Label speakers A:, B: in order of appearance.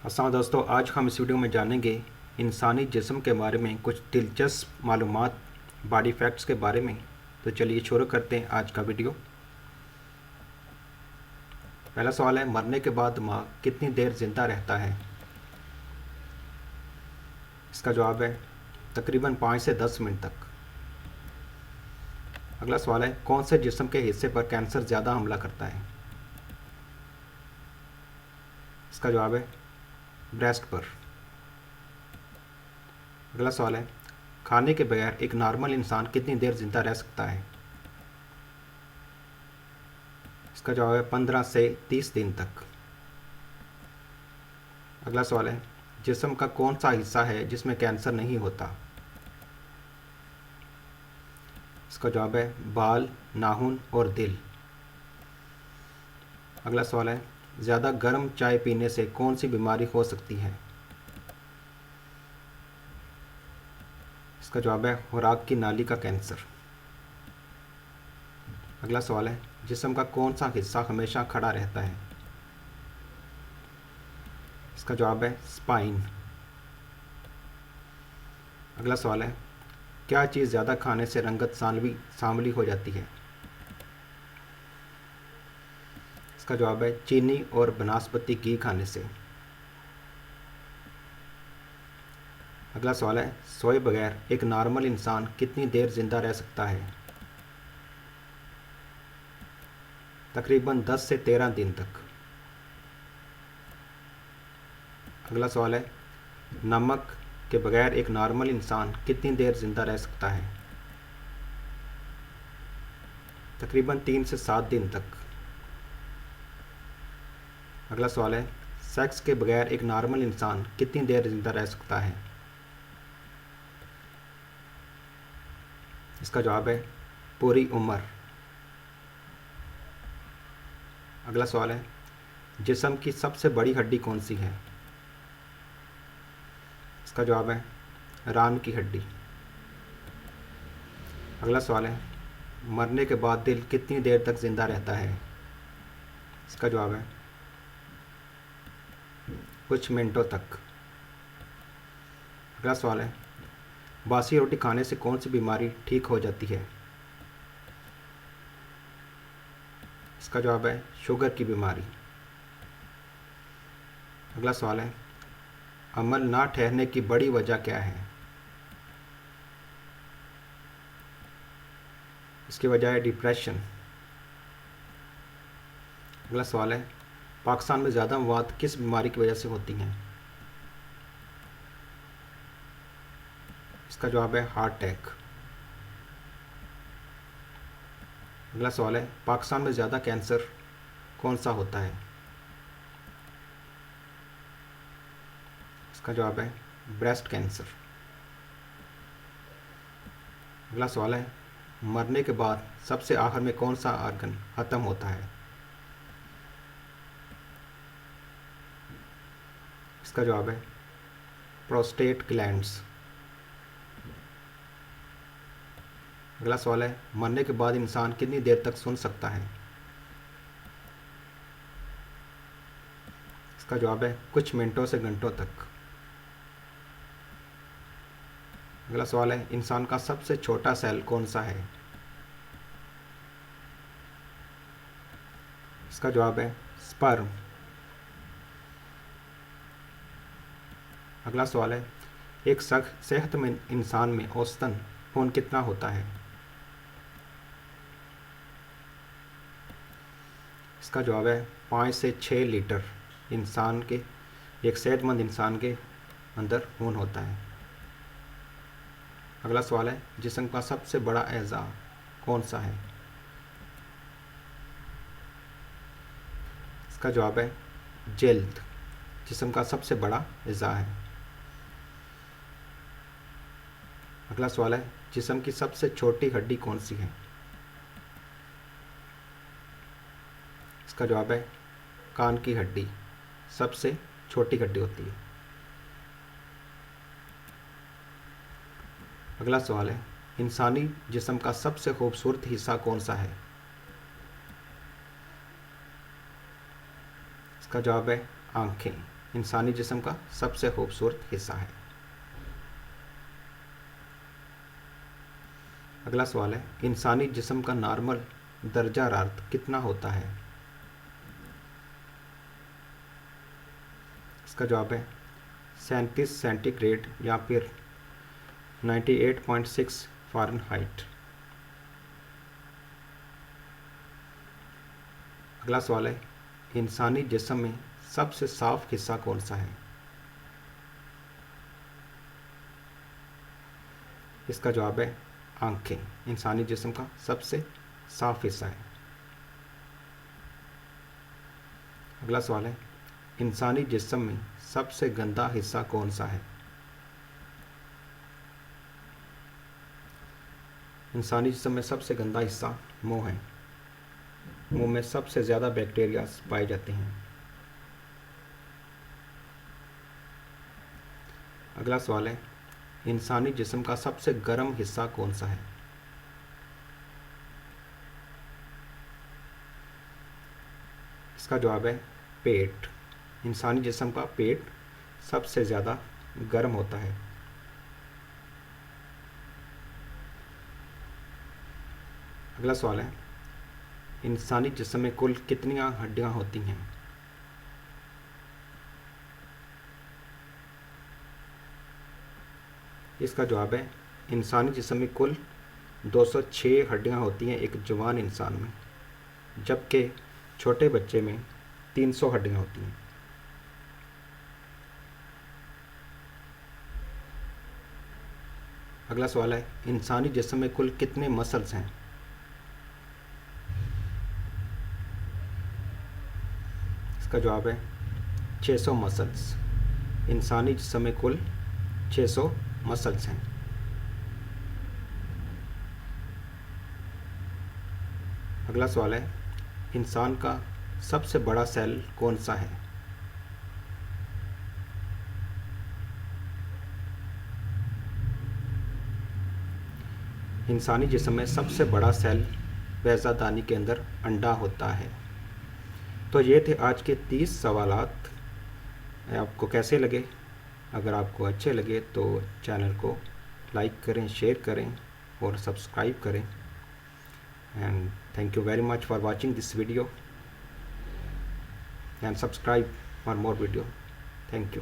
A: अस्सलाम दोस्तों, आज हम इस वीडियो में जानेंगे इंसानी जिस्म के बारे में कुछ दिलचस्प मालूमात, बॉडी फैक्ट्स के बारे में। तो चलिए शुरू करते हैं आज का वीडियो। पहला सवाल है, मरने के बाद दिमाग कितनी देर जिंदा रहता है? इसका जवाब है तकरीबन 5 से 10 मिनट तक। अगला सवाल है, कौन से जिस्म के हिस्से पर कैंसर ज़्यादा हमला करता है? इसका जवाब है ब्रेस्ट पर। अगला सवाल है, खाने के बगैर एक नॉर्मल इंसान कितनी देर जिंदा रह सकता है? इसका जवाब है 15 से 30 दिन तक। अगला सवाल है, जिस्म का कौन सा हिस्सा है जिसमें कैंसर नहीं होता? इसका जवाब है बाल, नाखून और दिल। अगला सवाल है, ज़्यादा गर्म चाय पीने से कौन सी बीमारी हो सकती है? इसका जवाब है खुराक की नाली का कैंसर। अगला सवाल है, जिस्म का कौन सा हिस्सा हमेशा खड़ा रहता है? इसका जवाब है स्पाइन। अगला सवाल है, क्या चीज़ ज़्यादा खाने से रंगत सांवली हो जाती है? इसका जवाब है चीनी और बनस्पति घी खाने से। अगला सवाल है, सोए बगैर एक नॉर्मल इंसान कितनी देर जिंदा रह सकता है? तकरीबन 10 से 13 दिन तक। अगला सवाल है, नमक के बगैर एक नॉर्मल इंसान कितनी देर जिंदा रह सकता है? तकरीबन 3 से 7 दिन तक। अगला सवाल है, सेक्स के बगैर एक नॉर्मल इंसान कितनी देर जिंदा रह सकता है? इसका जवाब है पूरी उम्र। अगला सवाल है, जिस्म की सबसे बड़ी हड्डी कौन सी है? इसका जवाब है रान की हड्डी। अगला सवाल है, मरने के बाद दिल कितनी देर तक जिंदा रहता है? इसका जवाब है कुछ मिनटों तक। अगला सवाल है, बासी रोटी खाने से कौन सी बीमारी ठीक हो जाती है? इसका जवाब है शुगर की बीमारी। अगला सवाल है, अमल ना ठहरने की बड़ी वजह क्या है? इसकी वजह है डिप्रेशन। अगला सवाल है, पाकिस्तान में ज़्यादा मौत किस बीमारी की वजह से होती हैं? इसका जवाब है हार्ट अटैक। अगला सवाल है, पाकिस्तान में ज़्यादा कैंसर कौन सा होता है? इसका जवाब है ब्रेस्ट कैंसर। अगला सवाल है, मरने के बाद सबसे आखिर में कौन सा आर्गन ख़त्म होता है? इसका जवाब है प्रोस्टेट ग्लैंड्स। अगला सवाल है, मरने के बाद इंसान कितनी देर तक सुन सकता है? इसका जवाब है कुछ मिनटों से घंटों तक। अगला सवाल है, इंसान का सबसे छोटा सेल कौन सा है? इसका जवाब है स्पर्म। अगला सवाल है, एक सेहतमंद इंसान में औसतन खून कितना होता है? इसका जवाब है 5 से 6 लीटर एक सेहतमंद इंसान के अंदर खून होता है। अगला सवाल है, जिस्म का सबसे बड़ा अज़ा कौन सा है? इसका जवाब है जिल्द। जिस्म का सबसे बड़ा अज़ा है। अगला सवाल है, जिस्म की सबसे छोटी हड्डी कौन सी है? इसका जवाब है कान की हड्डी सबसे छोटी हड्डी होती है। अगला सवाल है, इंसानी जिस्म का सबसे खूबसूरत हिस्सा कौन सा है? इसका जवाब है आँखें। इंसानी जिस्म का सबसे खूबसूरत हिस्सा है? अगला सवाल है, इंसानी जिस्म का नॉर्मल दर्जा हरारत कितना होता है? इसका जवाब है 37 सेंटीग्रेड या फिर 98.6 फ़ारेनहाइट। अगला सवाल है, इंसानी जिस्म में सबसे साफ हिस्सा कौन सा है? इसका जवाब है आंखें। इंसानी जिस्म का सबसे साफ हिस्सा है। अगला सवाल है, इंसानी जिस्म में सबसे गंदा हिस्सा कौन सा है? इंसानी जिस्म में सबसे गंदा हिस्सा मुंह है। मुंह में सबसे ज़्यादा बैक्टीरिया पाए जाते हैं। अगला सवाल है, इंसानी जिस्म का सबसे गर्म हिस्सा कौन सा है? इसका जवाब है पेट। इंसानी जिस्म का पेट सबसे ज़्यादा गर्म होता है। अगला सवाल है, इंसानी जिस्म में कुल कितनी हड्डियां होती हैं? इसका जवाब है इंसानी जिस्म में कुल 206 हड्डियां होती हैं एक जवान इंसान में, जबकि छोटे बच्चे में 300 हड्डियां होती हैं। अगला सवाल है, इंसानी जिस्म में कुल कितने मसल्स हैं? इसका जवाब है 600 मसल्स। इंसानी जिस्म में कुल 600 मसल्स हैं। अगला सवाल है, इंसान का सबसे बड़ा सेल कौन सा है? इंसानी जिस्म में सबसे बड़ा सेल बैज़ादानी के अंदर अंडा होता है। तो ये थे आज के 30 सवालात। आपको कैसे लगे? अगर आपको अच्छे लगे तो चैनल को लाइक करें, शेयर करें और सब्सक्राइब करें। And thank you very much for watching this video and subscribe for more video. Thank you.